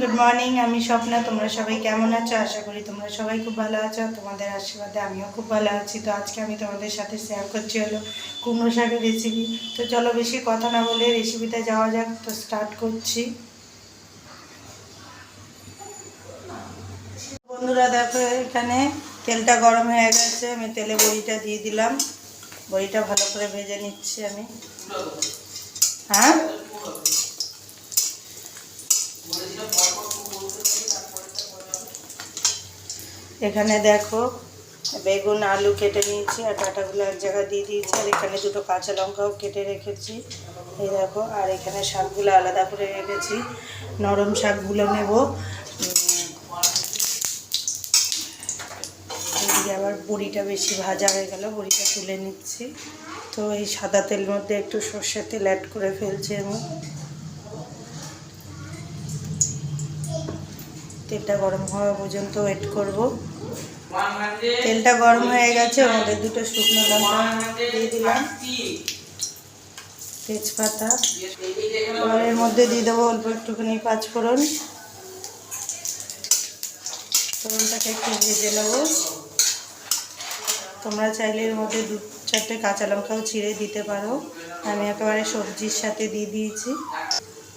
Good morning. আমি স্বপ্না। তোমরা সবাই কেমন আছো? আশা করি তোমরা সবাই খুব ভালো আছো। তোমাদের আশীর্বাদে আমিও খুব ভালো আছি। তো আজকে আমি তোমাদের সাথে শেয়ার করছি হলো কুমড়ো শাকের রেসিপি। তো চলো বেশি কথা না বলে রেসিপিতে যাওয়া যাক। তো স্টার্ট করছি। বন্ধুরা দেখো, এখানে তেলটা গরম হয়ে গেছে। আমি তেলে বড়িটা দিয়ে দিলাম। বড়িটা ভালো করে ভেজে নিচ্ছি আমি। হ্যাঁ, এখানে দেখো বেগুন আলু কেটে নিয়েছি আর ডাঁটাগুলো এক জায়গায় দিয়ে দিয়েছি। আর এখানে দুটো কাঁচা লঙ্কাও কেটে রেখেছি, এই দেখো। আর এখানে শাকগুলো আলাদা করে রেখেছি। নরম শাকগুলো নেব। এদিকে আবার বড়িটা বেশি ভাজা হয়ে গেল, বড়িটা তুলে নিচ্ছি। তো এই সাদা তেলের মধ্যে একটু সর্ষের তেল অ্যাড করে ফেলছি আমি। তেলটা গরম হওয়া পর্যন্ত ওয়েট করব। তেলটা গরম হয়ে গেছে, ওর মধ্যে দুটো শুকনো লঙ্কা দিয়ে দিলাম, তেজপাতা। এবার এর মধ্যে দিয়ে দেবো অল্প একটুখানি পাঁচফোড়ন। ফোড়নটাকে একটু ভেজে নেবো। তোমরা চাইলে এর মধ্যে 2-4টে কাঁচা লঙ্কাও ছিঁড়ে দিতে পারো। আমি একেবারে সবজির সাথে দিয়ে দিয়েছি।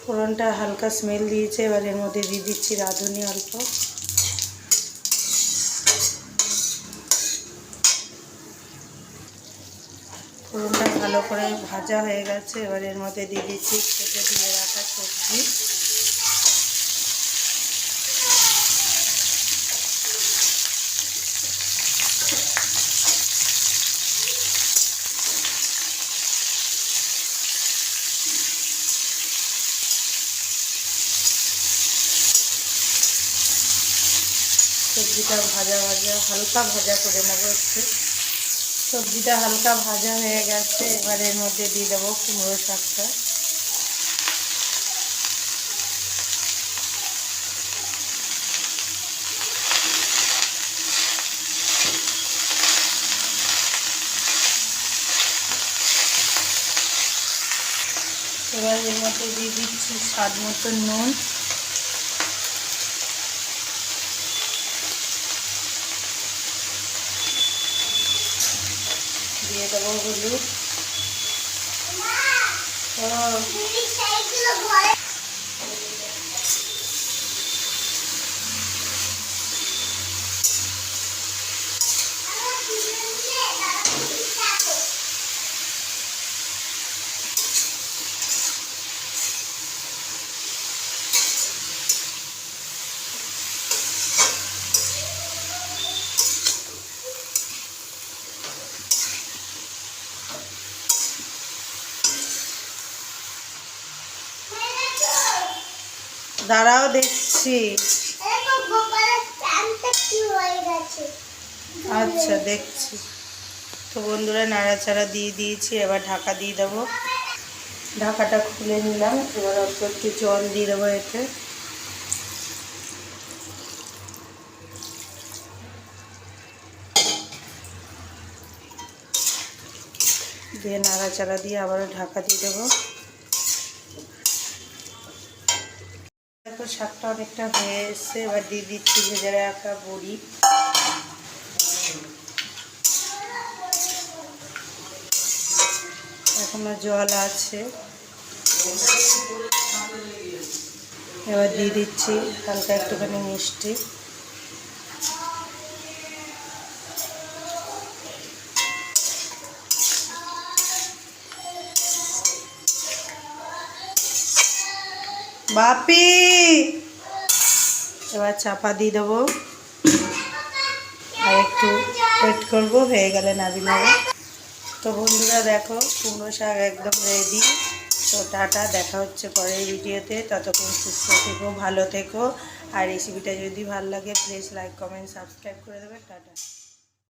ফোড়নটা হালকা স্মেল দিয়েছে। এবার এর মধ্যে দিয়ে দিচ্ছি রাঁধুনি অল্প। ফোড়নটা ভালো করে ভাজা হয়ে গেছে। এবার এর মধ্যে দিয়ে দিচ্ছি কেটে দিয়ে রাখা সবজি। সবজিটা হালকা ভাজা করে নেবো একটু। সবজিটা হালকা ভাজা হয়ে গেছে। এবার এর মধ্যে দিয়ে দেবো কুমড়ো শাকটা। এবার এর মধ্যে দিয়ে দিচ্ছি স্বাদ মতো নুন। দিয়ে দেবো হলুদ। দাঁড়াও দেখছি। আচ্ছা দেখছি। তো বন্ধুরা নাড়াচাড়া দিয়ে দিয়েছি। এবার ঢাকা দিয়ে দেবো। ঢাকাটা খুলে নিলাম। এবার অল্প একটু জল দিয়ে দেবো এতে। দিয়ে নাড়াচাড়া দিয়ে আবারও ঢাকা দিয়ে দেবো। দেখো শাকটা অনেকটা হয়ে এসছে। এবার দিয়ে দিচ্ছি ভেজে রাখা বড়ি। এখনো জল আছে। এবার দিয়ে দিচ্ছি হালকা একটুখানি মিষ্টি। বাপি, এবার চাপা দিয়ে দেবো আর একটু ওয়েট করবো। হয়ে গেলে নামিয়ে নেবো। তো বন্ধুরা দেখো কুমড়ো শাক একদম রেডি। তো টাটা, দেখা হচ্ছে পরের ভিডিওতে। ততক্ষণ সুস্থ থেকো, ভালো থেকো। আর রেসিপিটা যদি ভালো লাগে প্লিজ লাইক কমেন্ট সাবস্ক্রাইব করে দেবে। টাটা।